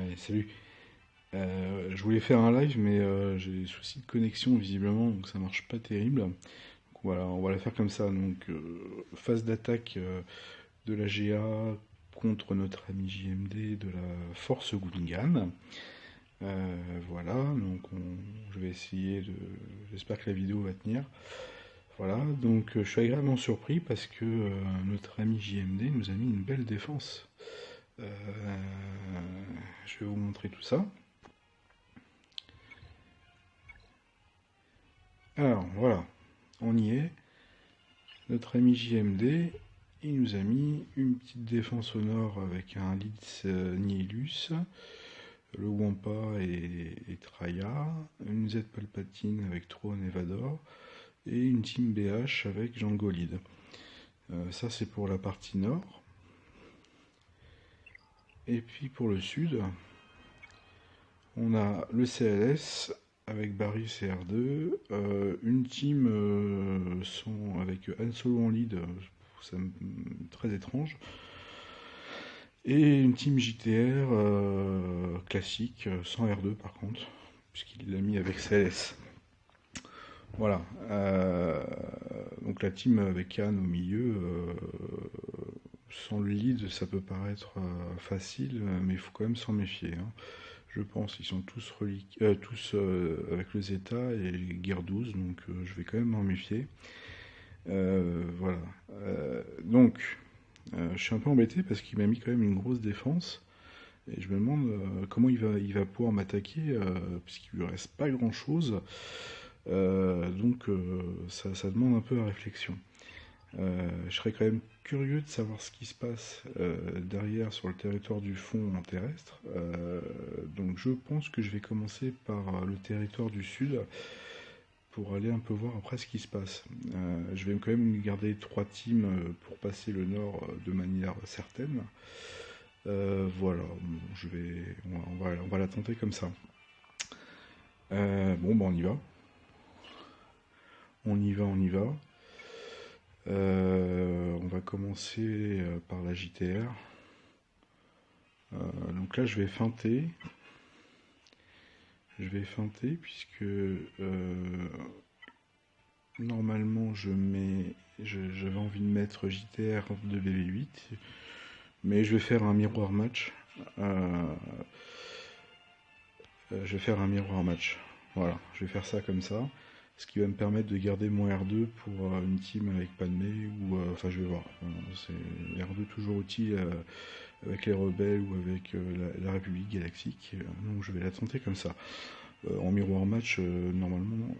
Allez, salut. Je voulais faire un live, mais j'ai des soucis de connexion visiblement, donc ça marche pas terrible. Donc voilà, on va la faire comme ça. Donc phase d'attaque de la GA contre notre ami JMD de la Force Gundam. Voilà, donc je vais essayer de. J'espère que la vidéo va tenir. Voilà, donc je suis agréablement surpris parce que notre ami JMD nous a mis une belle défense. Euh, je vais vous montrer tout ça. Alors voilà, on y est. Notre ami JMD, il nous a mis une petite défense au nord avec un Leeds Nihilus, le Wampa et Traya, une Z Palpatine avec Throne et Vador, et une Team BH avec Django Lead. Ça c'est pour la partie nord. Et puis pour le sud, on a le CLS avec Barris et R2, une team avec Han Solo en lead, très étrange, et une team JTR classique, sans R2 par contre, puisqu'il l'a mis avec CLS. Voilà, donc la team avec Han au milieu, sans le lead, ça peut paraître facile, mais il faut quand même s'en méfier. Hein. Je pense ils sont tous, avec le Zeta et Guerre 12, donc je vais quand même m'en méfier. Voilà. Donc, je suis un peu embêté parce qu'il m'a mis quand même une grosse défense. Et je me demande comment il va pouvoir m'attaquer, puisqu'il lui reste pas grand chose. Donc, ça demande un peu la réflexion. Je serais quand même curieux de savoir ce qui se passe derrière sur le territoire du fond en terrestre. Donc je pense que je vais commencer par le territoire du sud pour aller un peu voir après ce qui se passe. Je vais quand même garder 3 teams pour passer le nord de manière certaine. Voilà, bon, on va la tenter comme ça. Bon, bah on y va. On y va, on y va. On va commencer par la JTR. Donc là, je vais feinter. Puisque normalement j'avais envie de mettre JTR de BB8, mais je vais faire un miroir match. Je vais faire un miroir match. Voilà, je vais faire ça comme ça. Ce qui va me permettre de garder mon R2 pour une team avec Padmé ou enfin je vais voir. C'est R2 toujours utile avec les rebelles ou avec la République galactique. Donc je vais la tenter comme ça. En miroir match, normalement,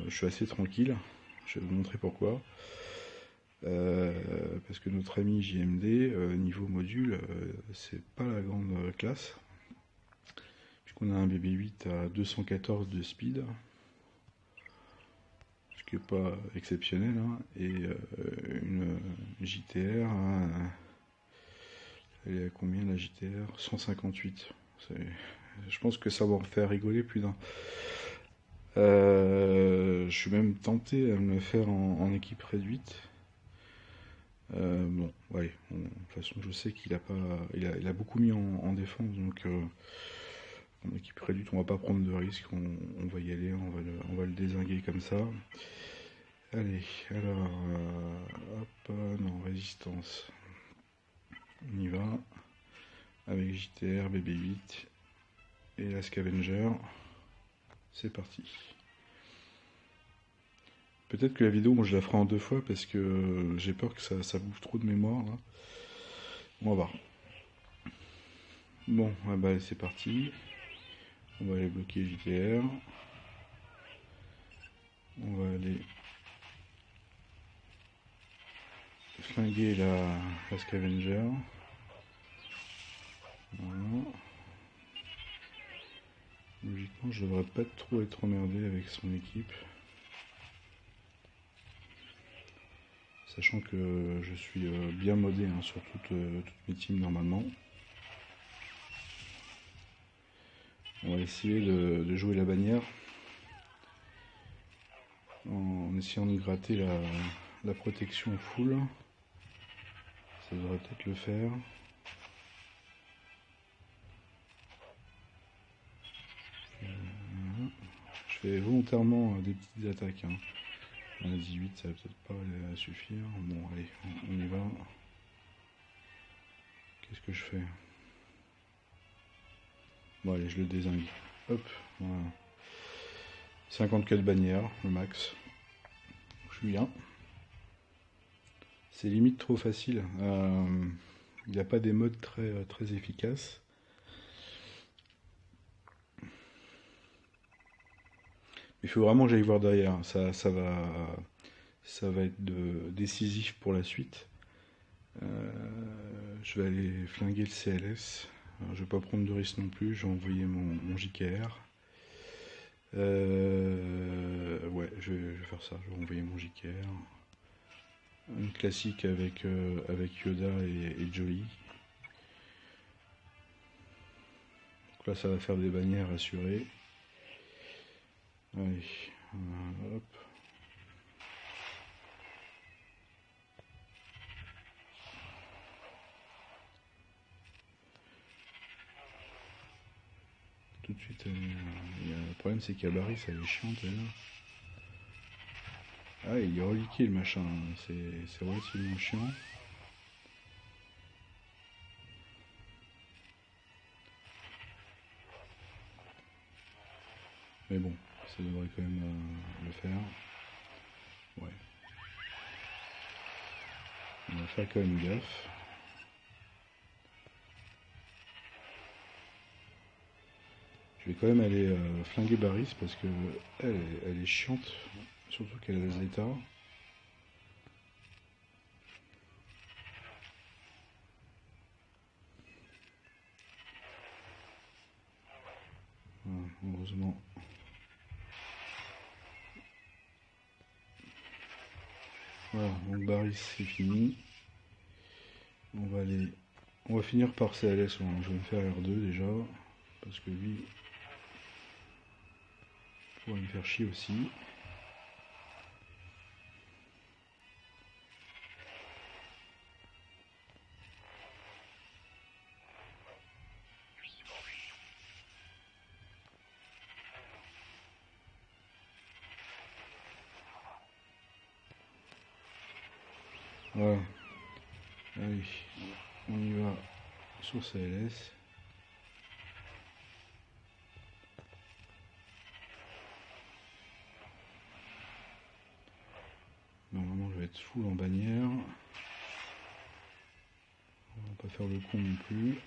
je suis assez tranquille. Je vais vous montrer pourquoi. Parce que notre ami JMD, niveau module, c'est pas la grande classe. Puisqu'on a un BB-8 à 214 de speed. Ce qui n'est pas exceptionnel. Hein, et une JTR. Elle est à combien la JTR? 158. Je pense que ça va en faire rigoler plus d'un. Je suis même tenté à me le faire en équipe réduite. Bon, ouais, de toute façon, je sais qu'il a pas, il a beaucoup mis en défense, donc en équipe réduite, on va pas prendre de risques, on va y aller, on va le dézinguer comme ça. Allez, alors, hop, non, résistance. On y va, avec JTR, BB-8 et la Scavenger. C'est parti. Peut-être que la vidéo, je la ferai en 2 fois parce que j'ai peur que ça bouffe trop de mémoire. Là. On va voir. Bon, ah bah, c'est parti. On va aller bloquer JTR. On va aller flinguer la Scavenger. Voilà. Logiquement, je devrais pas trop être emmerdé avec son équipe. Sachant que je suis bien modé hein, sur toutes mes teams normalement. On va essayer de jouer la bannière en essayant de gratter la protection full. Ça devrait peut-être le faire. fais volontairement des petites attaques, hein. À 18, ça va peut-être pas suffire. Bon, allez, on y va. Qu'est-ce que je fais? Bon, allez, je le dézingue. Hop, voilà. 54 bannières, le max. Je suis bien. C'est limite trop facile. Il n'y a pas des modes très efficaces. Il faut vraiment que j'aille voir derrière. Ça va être décisif pour la suite. Je vais aller flinguer le CLS. Alors, je vais pas prendre de risque non plus. Je vais envoyer mon JKR. Ouais, je vais faire ça. Je vais envoyer mon JKR. Une classique avec Yoda et Jolly. Donc là, ça va faire des bannières assurées. Allez, hop. Tout de suite, le problème c'est qu'Abaris, elle est chiante, elle. Ah, il est reliqué le machin, c'est relativement chiant. Mais bon, ça devrait quand même le faire. Ouais. On va faire quand même gaffe. Je vais quand même aller flinguer Baris parce que elle est chiante, surtout qu'elle a des états. Voilà, heureusement. Voilà, donc Baris c'est fini. On va finir par CLS, je vais me faire R2 déjà, parce que lui, il pourrait me faire chier aussi. Voilà. Allez, on y va sur CLS. Normalement, je vais être full en bannière. On va pas faire le con non plus.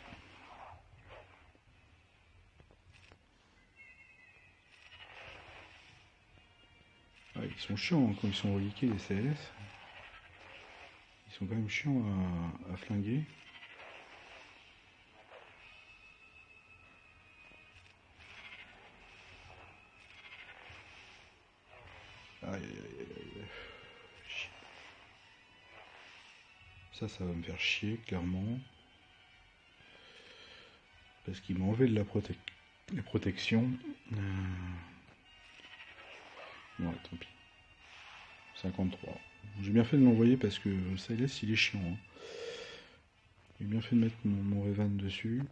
Ah, ils sont chiants quand ils sont reliqués, les CLS. Ils sont quand même chiants à flinguer. Aïe, aïe, aïe, aïe. Ça va me faire chier, clairement. Parce qu'il m'a enlevé de la protection. Ouais, tant pis. 53. J'ai bien fait de l'envoyer parce que CLS, il est chiant, hein. J'ai bien fait de mettre mon Revan dessus.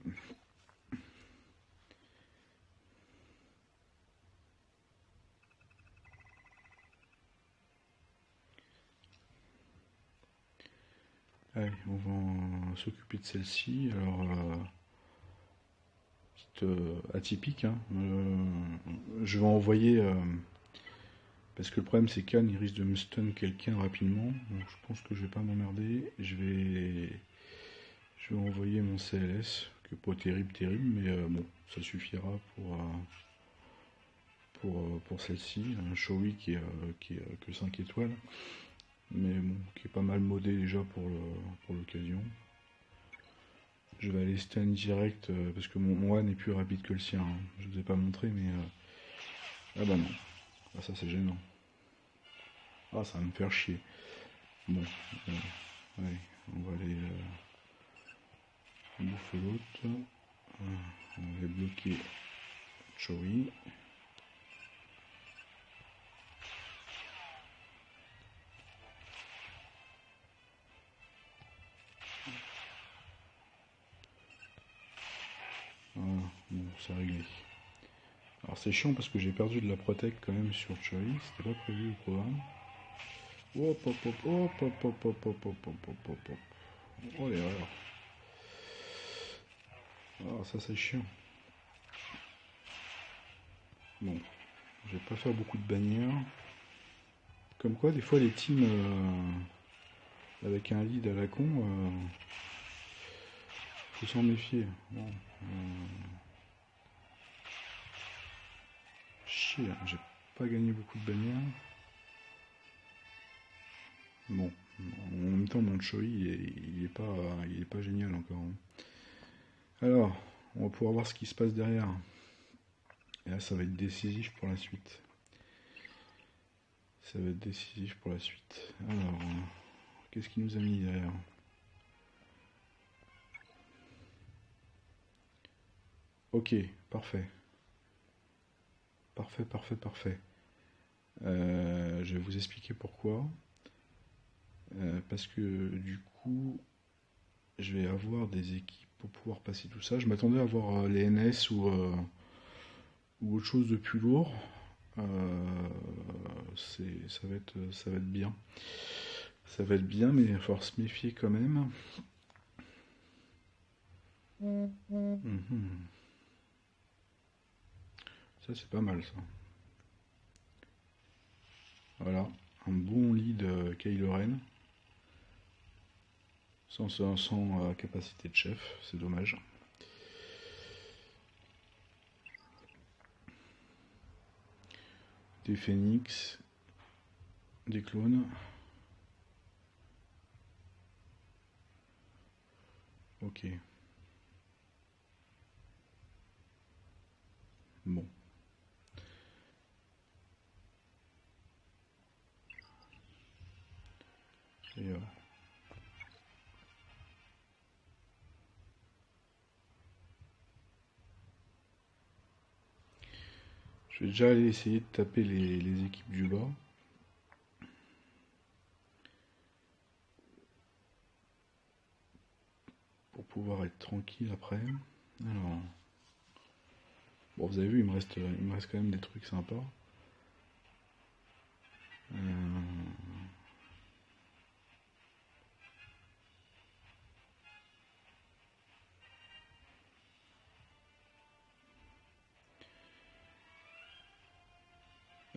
Allez, on va s'occuper de celle-ci. Alors, atypique, hein. Je vais envoyer. Parce que le problème, c'est qu'Anne, il risque de me stun quelqu'un rapidement. Donc, je pense que je vais pas m'emmerder. Je vais envoyer mon CLS, qui est pas terrible, mais bon, ça suffira pour celle-ci. Un Shoei qui est que 5 étoiles, mais bon, qui est pas mal modé déjà pour l'occasion. Je vais aller stun direct parce que mon one est plus rapide que le sien, hein. Je vous ai pas montré, mais ah bah non. Ah, ça c'est gênant. Ah, ça va me faire chier. Bon, allez, on va aller bouffer l'autre. On va bloquer Chowi. Voilà, bon, c'est réglé. Alors c'est chiant parce que j'ai perdu de la protect quand même sur Cherry, c'était pas prévu au programme. Hop hop hop hop hop hop hop hop hop hop hop hop hop. Oh l'erreur. Ah ça c'est chiant. Bon, je vais pas faire beaucoup de bannières. Comme quoi des fois les teams avec un lead à la con, faut s'en méfier. Bon, chier, j'ai pas gagné beaucoup de bannières. Bon, en même temps mon Choi il est pas génial encore, hein. Alors, on va pouvoir voir ce qui se passe derrière. Et là ça va être décisif pour la suite. Ça va être décisif pour la suite. Alors, qu'est-ce qu'il nous a mis derrière? Ok, parfait. Parfait, parfait, parfait. Je vais vous expliquer pourquoi. Parce que du coup, je vais avoir des équipes pour pouvoir passer tout ça. Je m'attendais à avoir les NS ou autre chose de plus lourd. Ça va être bien. Ça va être bien, mais il va falloir se méfier quand même. Mhm. Ça, c'est pas mal, ça. Voilà, un bon lead Kylo Ren, sans capacité de chef, c'est dommage. Des phénix, des clones. Ok. Bon. Et je vais déjà aller essayer de taper les équipes du bas. Pour pouvoir être tranquille après. Alors. Bon, vous avez vu, il me reste quand même des trucs sympas. Euh,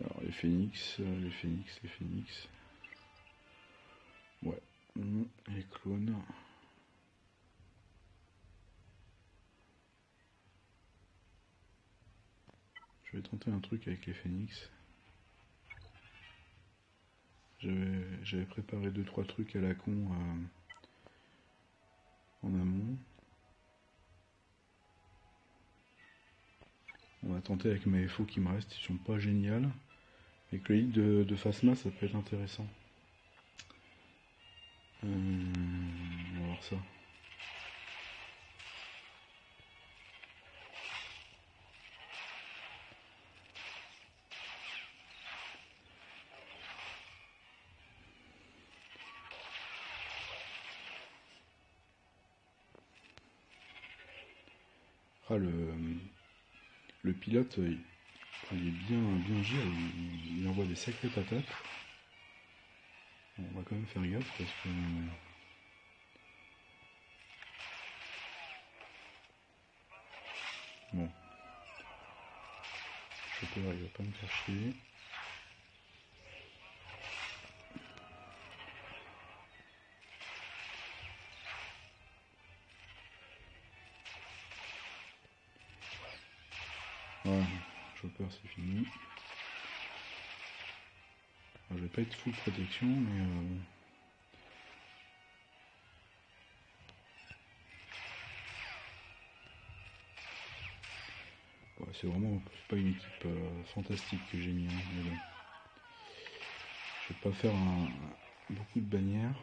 Alors, les phénix, les phénix, les phénix. Ouais. Les clones. Je vais tenter un truc avec les phénix. J'avais préparé deux trois trucs à la con en amont. On va tenter avec mes FO qui me restent, ils sont pas géniales. Avec le hit de Phasma, ça peut être intéressant. On va voir ça. Ah, le pilote, il est bien gire, il envoie des sacrées patates. Bon, on va quand même faire gaffe parce que. Bon, Chopper il va pas me faire chier. Voilà, Chopper c'est fini. Alors, je vais pas être full protection, mais. Ouais, c'est pas une équipe fantastique que j'ai mis, hein, mais bon. Je vais pas faire beaucoup de bannières.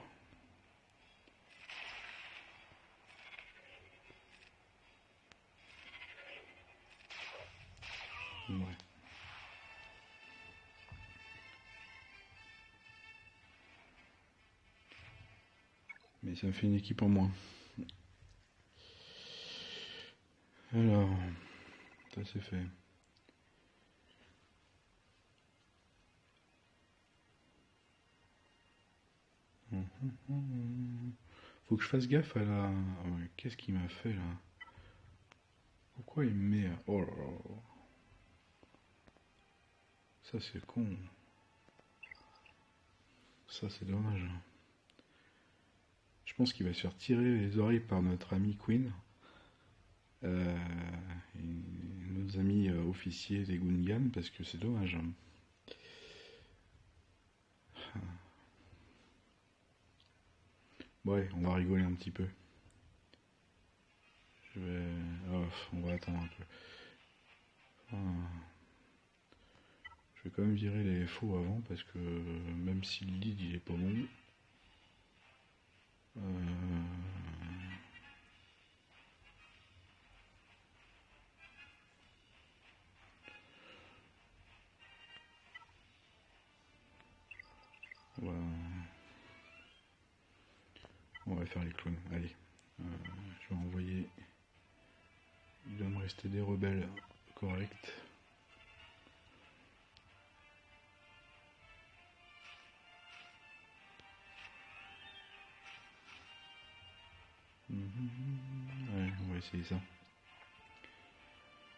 Ouais. Mais ça me fait une équipe en moins. Alors, ça c'est fait. Faut que je fasse gaffe à la... Ouais, qu'est-ce qu'il m'a fait là? Pourquoi il me met... Oh là là. Ça c'est con. Ça c'est dommage. Je pense qu'il va se faire tirer les oreilles par notre ami Queen. Et nos amis officiers des Gungans, parce que c'est dommage. Ouais, on va rigoler un petit peu. Je vais... Oh, on va attendre un peu. Ah. Je vais quand même virer les faux avant, parce que même si le lead il est pas bon... Voilà. On va faire les clones. Allez. Je vais envoyer... Il doit me rester des rebelles corrects. Ouais, on va essayer ça. De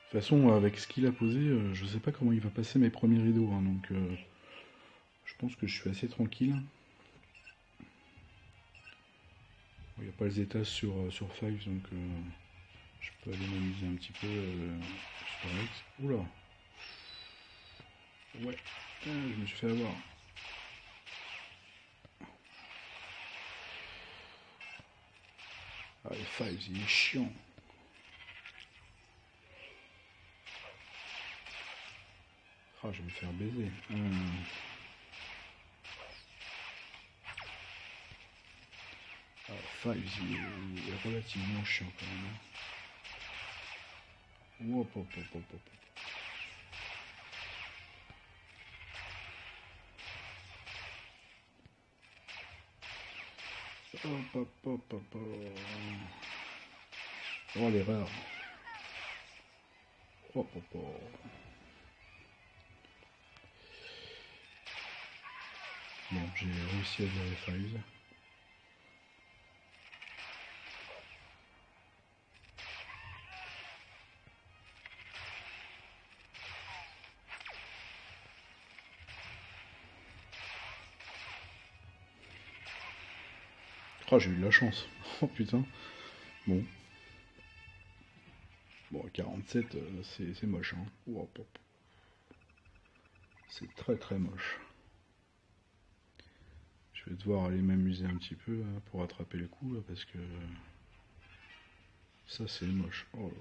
toute façon, avec ce qu'il a posé, je sais pas comment il va passer mes premiers rideaux, hein, donc je pense que je suis assez tranquille. Il n'y a pas les états sur Five, donc je peux aller m'amuser un petit peu sur X. Oula! Ouais, je me suis fait avoir. Ah, les Fives, il est chiant. Ah, je vais me faire baiser. Ah, Fives, il est relativement chiant quand même. Hop, hop, hop, hop, hop. Hop, hop, hop, hop, hop. Oh, l'erreur. Hop, hop, hop. Bon, j'ai réussi à virer Fives. Oh, j'ai eu de la chance. Oh putain. Bon. Bon, 47, c'est moche. Hein. Oh, hop. C'est très très moche. Je vais devoir aller m'amuser un petit peu là, pour attraper le coup, là, parce que ça c'est moche. Oh là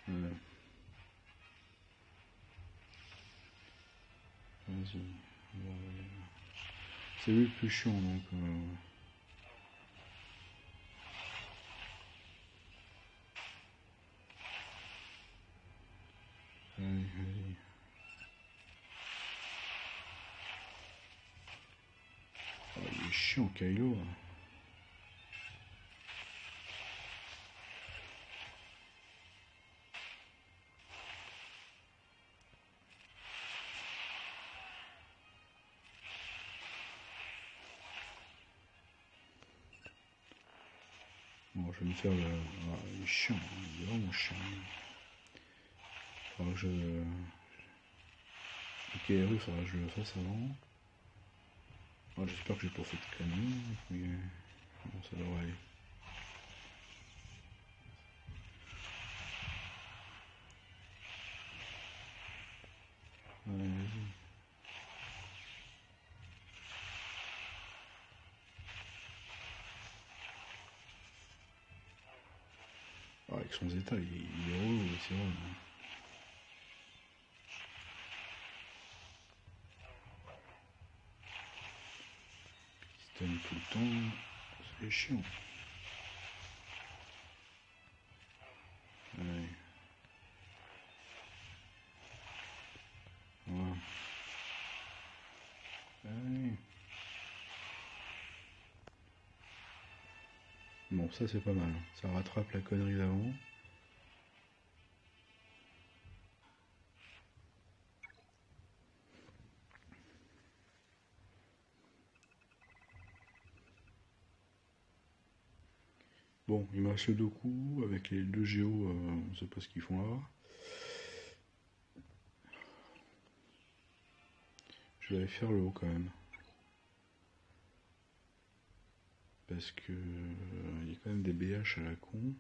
là. Ouais. Vas-y. C'est lui le plus chiant donc. Allez, allez. Oh, il est chiant Kylo. Là. Bon, je vais me faire le. Ah, il est chiant, il est vraiment chiant. Faudra que je. Le KRU, il faudra que je le fasse avant. Ah, j'espère que j'ai pas fait de canon, mais bon, ça devrait aller. Allez, vas-y. Ah, avec son zeta, il est relou, c'est vrai. Stun tout le temps, c'est chiant. Allez. Voilà. Allez. Bon, ça c'est pas mal. Ça rattrape la connerie d'avant. Bon, il me reste le Doku avec les deux géos, on sait pas ce qu'ils font là. Je vais aller faire le haut quand même. Parce que il y a quand même des BH à la con.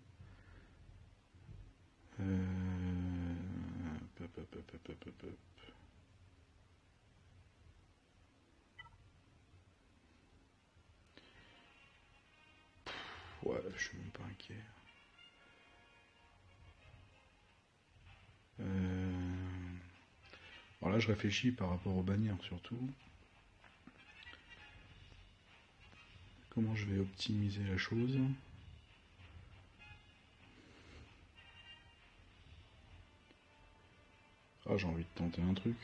Hop, hop, hop, hop, hop, hop. Ouais, je suis même pas inquiet. Alors là, je réfléchis par rapport aux bannières surtout. Comment je vais optimiser la chose? Ah, j'ai envie de tenter un truc.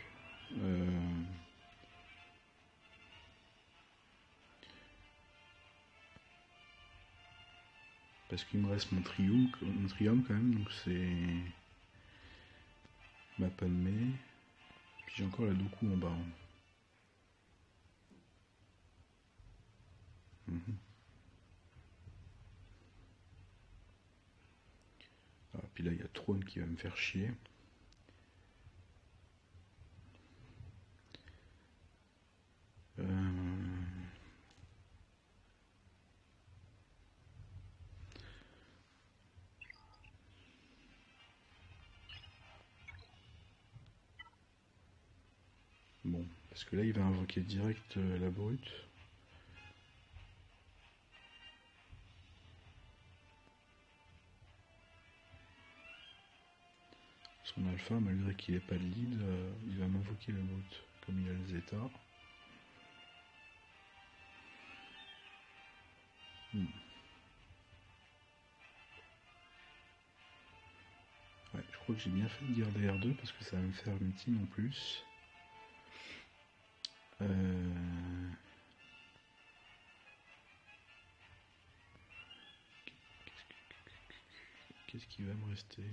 Parce qu'il me reste mon triumph quand même, donc c'est ma Padmé. Puis j'ai encore la Doku en bas. Mhm. Ah, puis là, il y a Trône qui va me faire chier. Euh, Bon, parce que là, il va invoquer direct la brute. Son alpha, malgré qu'il n'ait pas de lead, il va m'invoquer la brute, comme il a le zeta. Hmm. Ouais, je crois que j'ai bien fait de garder R2 parce que ça va me faire une team en plus. Qu'est-ce qui va me rester?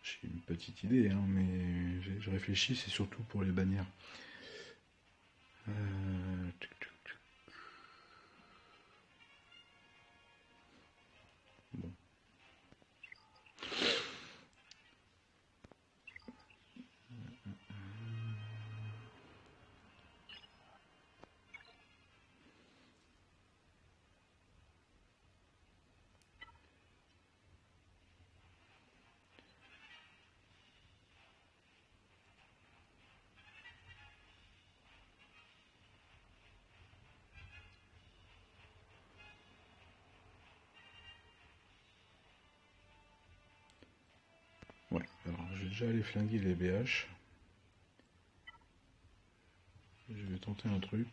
J'ai une petite idée, hein, mais je réfléchis, c'est surtout pour les bannières. Bon. Ouais, alors je vais déjà aller flinguer les BH. Je vais tenter un truc.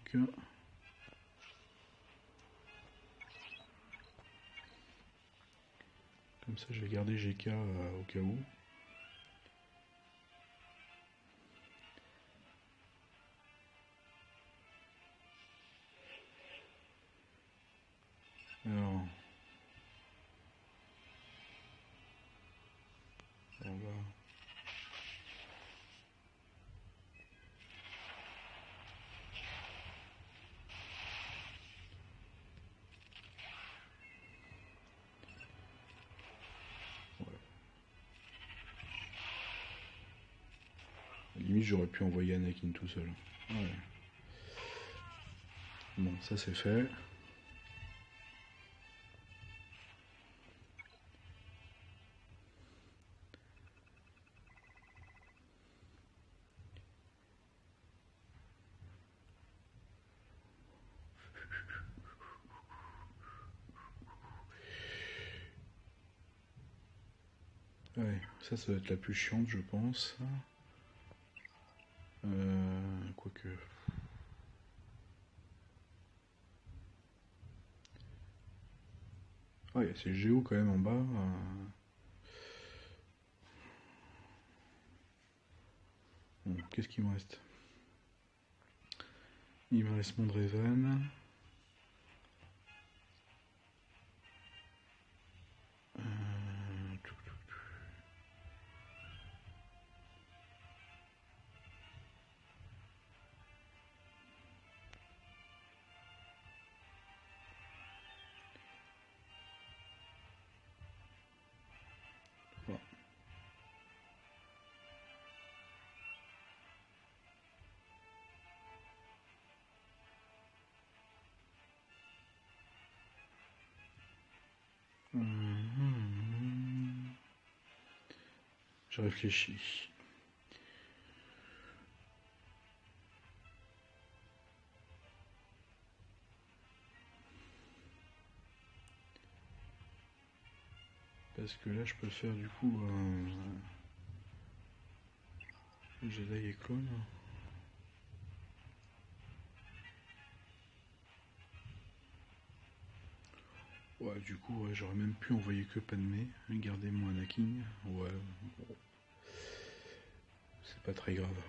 Comme ça, je vais garder GK au cas où. Alors, on va... Ouais. Limite, j'aurais pu envoyer Anakin tout seul. Ouais. Bon, ça c'est fait. Ouais, ça doit être la plus chiante, je pense. Quoique... Ouais, c'est Géo quand même en bas. Bon, qu'est-ce qu'il me reste? Il me reste mon Draven. Je réfléchis. Parce que là, je peux faire du coup un Jedi et clone. Ouais, du coup, ouais, j'aurais même pu envoyer que Padmé. Garder mon Anakin. Ouais, bon, c'est pas très grave.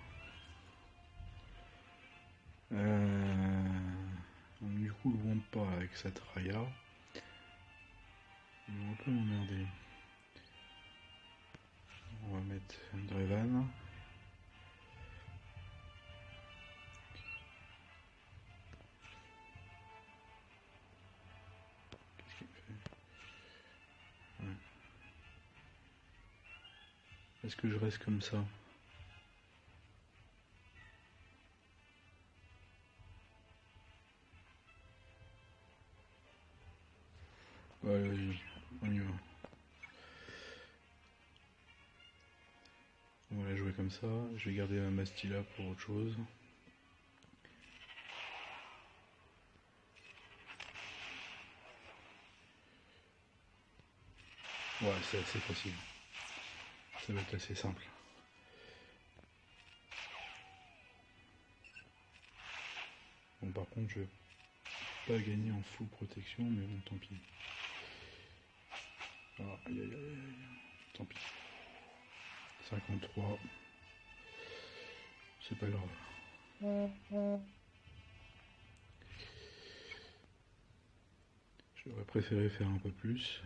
Donc, du coup, le Wampa avec cette Raya. Ils vont un peu m'emmerder. On va mettre Drevan. Qu'est-ce qu'il fait? Ouais. Est-ce que je reste comme ça? Ouais, vas-y, on y va. On va la jouer comme ça. Je vais garder un Mastila pour autre chose. Ouais, c'est assez facile. Ça va être assez simple. Bon, par contre, je vais pas gagner en full protection, mais bon, tant pis. Ah, aïe, aïe, aïe, tant pis. 53. C'est pas grave. J'aurais préféré faire un peu plus.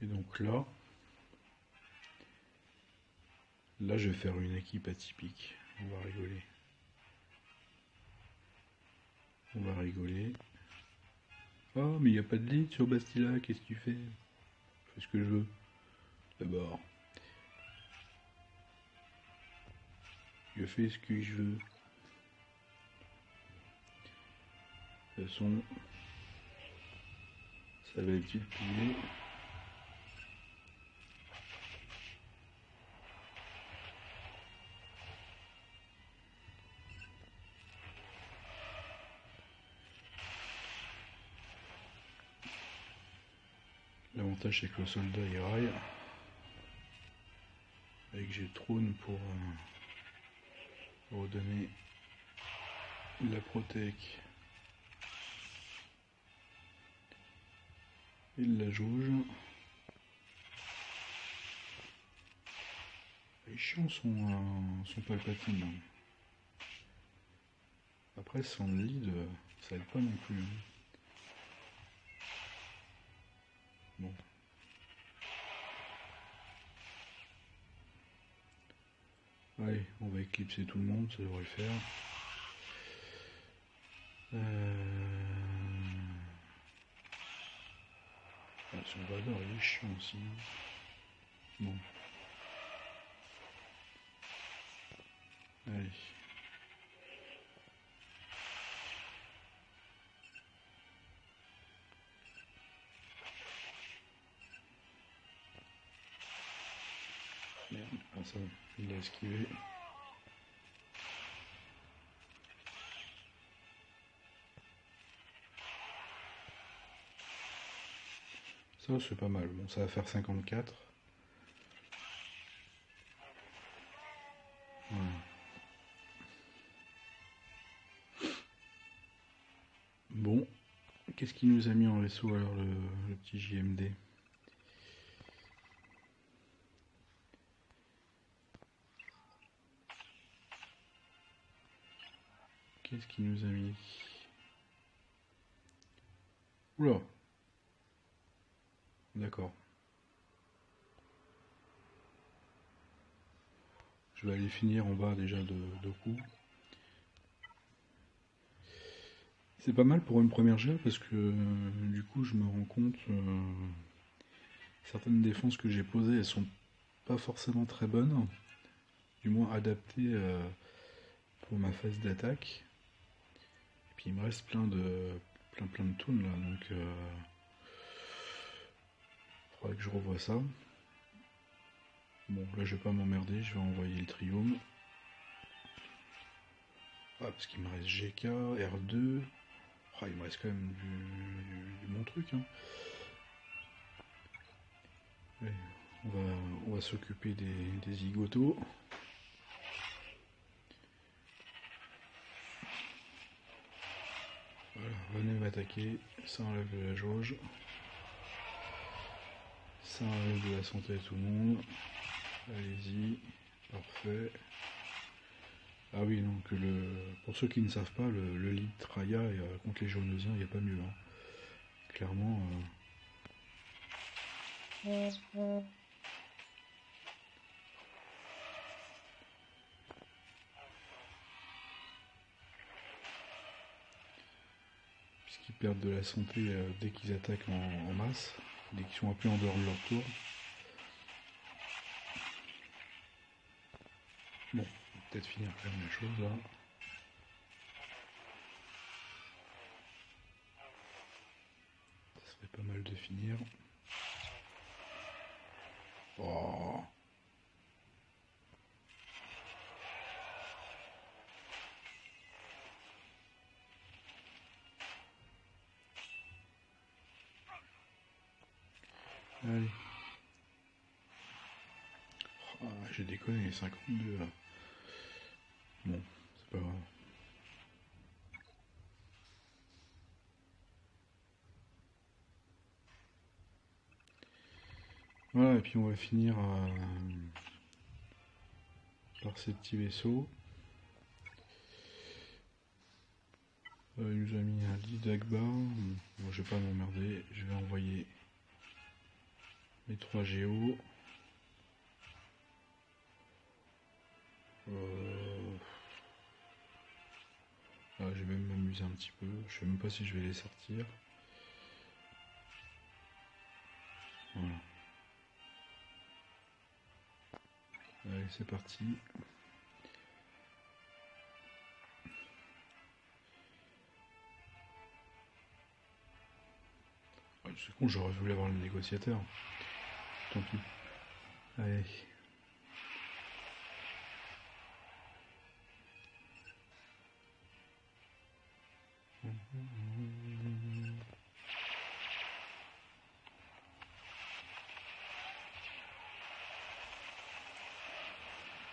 Et donc là, je vais faire une équipe atypique. On va rigoler. On va rigoler. Oh, mais il n'y a pas de lead sur Bastila, qu'est-ce que tu fais? Je fais ce que je veux. D'abord, je fais ce que je veux. De toute façon, ça va être vite plié. L'avantage c'est que le soldat il raille. Et que j'ai trône pour redonner la protec et de la jauge. Il est chiant son Palpatine. Après son lead, ça aide pas non plus. Bon. Allez, on va éclipser tout le monde, ça devrait le faire. Son Vador il est chiant aussi. Bon. Allez. Merde, ah ça, il a esquivé. Ça c'est pas mal, bon ça va faire 54. Voilà. Bon, qu'est-ce qu'il nous a mis en vaisseau alors le petit JMD? Qu'est-ce qu'il nous a mis? Oula. D'accord. Je vais aller finir en bas déjà de coups. C'est pas mal pour une première gel parce que du coup je me rends compte certaines défenses que j'ai posées elles sont pas forcément très bonnes, du moins adaptées pour ma phase d'attaque. Puis il me reste plein de toons là, donc faudrait que je revoie ça. Bon, là je vais pas m'emmerder, je vais envoyer le Triome. Ah, parce qu'il me reste GK, R2. Ah, il me reste quand même du bon truc, hein. Allez, on va s'occuper des zigotos. Voilà, venez m'attaquer, ça enlève de la jauge. Ça enlève de la santé à tout le monde. Allez-y, parfait. Ah oui, donc pour ceux qui ne savent pas, le lead Traya contre les Jaunosiens, il n'y a pas mieux, hein. Clairement. Puisqu'ils perdent de la santé dès qu'ils attaquent en masse, dès qu'ils sont un peu en dehors de leur tour. Bon, on va peut-être finir par la chose là. Ça serait pas mal de finir. Oh. Allez. Oh, j'ai déconné, 52 là. Bon, c'est pas grave. Voilà, et puis on va finir par ces petits vaisseaux. Il nous a mis un lit d'Agba. Bon, je vais pas m'emmerder, je vais envoyer mes 3 géos. Ah, je vais même m'amuser un petit peu. Je sais même pas si je vais les sortir. Voilà. Allez, c'est parti. C'est con, j'aurais voulu avoir le négociateur. Tant pis. Allez.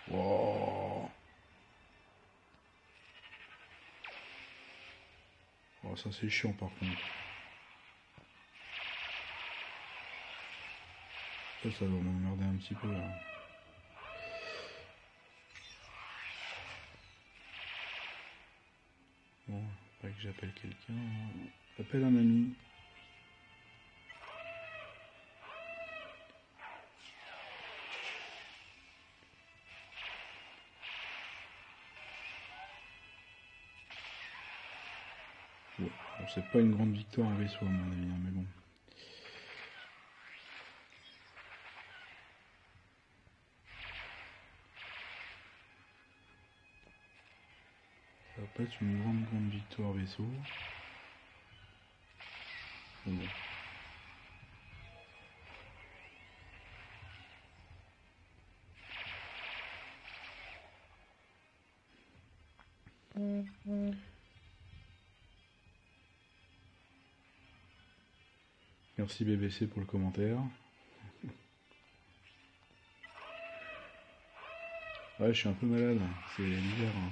Wow. Oh, ça c'est chiant par contre. Ça va m'emmerder un petit peu là. Bon, faudrait que j'appelle quelqu'un. Appelle un ami. Bon, c'est pas une grande victoire en vaisseau à mon avis, hein, mais bon. Ça va pas être une grande victoire vaisseau. Bon. Merci BBC pour le commentaire. Ouais, je suis un peu malade, c'est l'hiver, hein.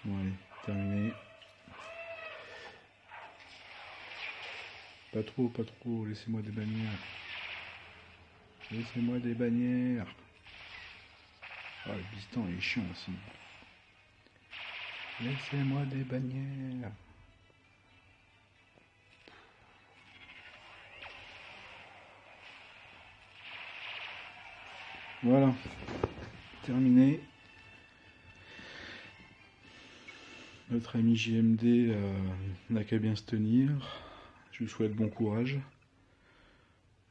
Bon allez, terminé. Pas trop, laissez-moi des bannières. Laissez-moi des bannières. Ah, le piston il est chiant aussi. Laissez-moi des bannières. Voilà, terminé. Notre ami JMD n'a qu'à bien se tenir. Je lui souhaite bon courage.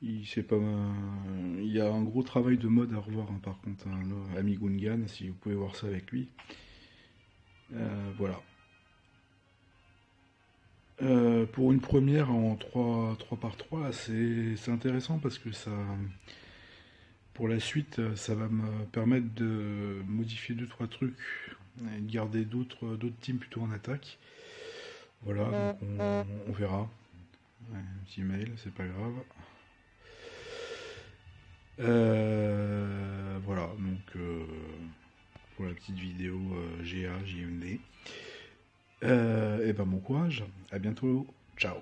il y a un gros travail de mode à revoir, hein, par contre, hein, Ami Gungan, si vous pouvez voir ça avec lui. Voilà. Pour une première en 3 par 3, c'est intéressant parce que ça, pour la suite, ça va me permettre de modifier deux trois trucs et de garder d'autres teams plutôt en attaque. Voilà, donc on verra. Ouais, un petit mail, c'est pas grave. Voilà, donc pour la petite vidéo GA, JMD. Et ben bon courage, à bientôt, ciao.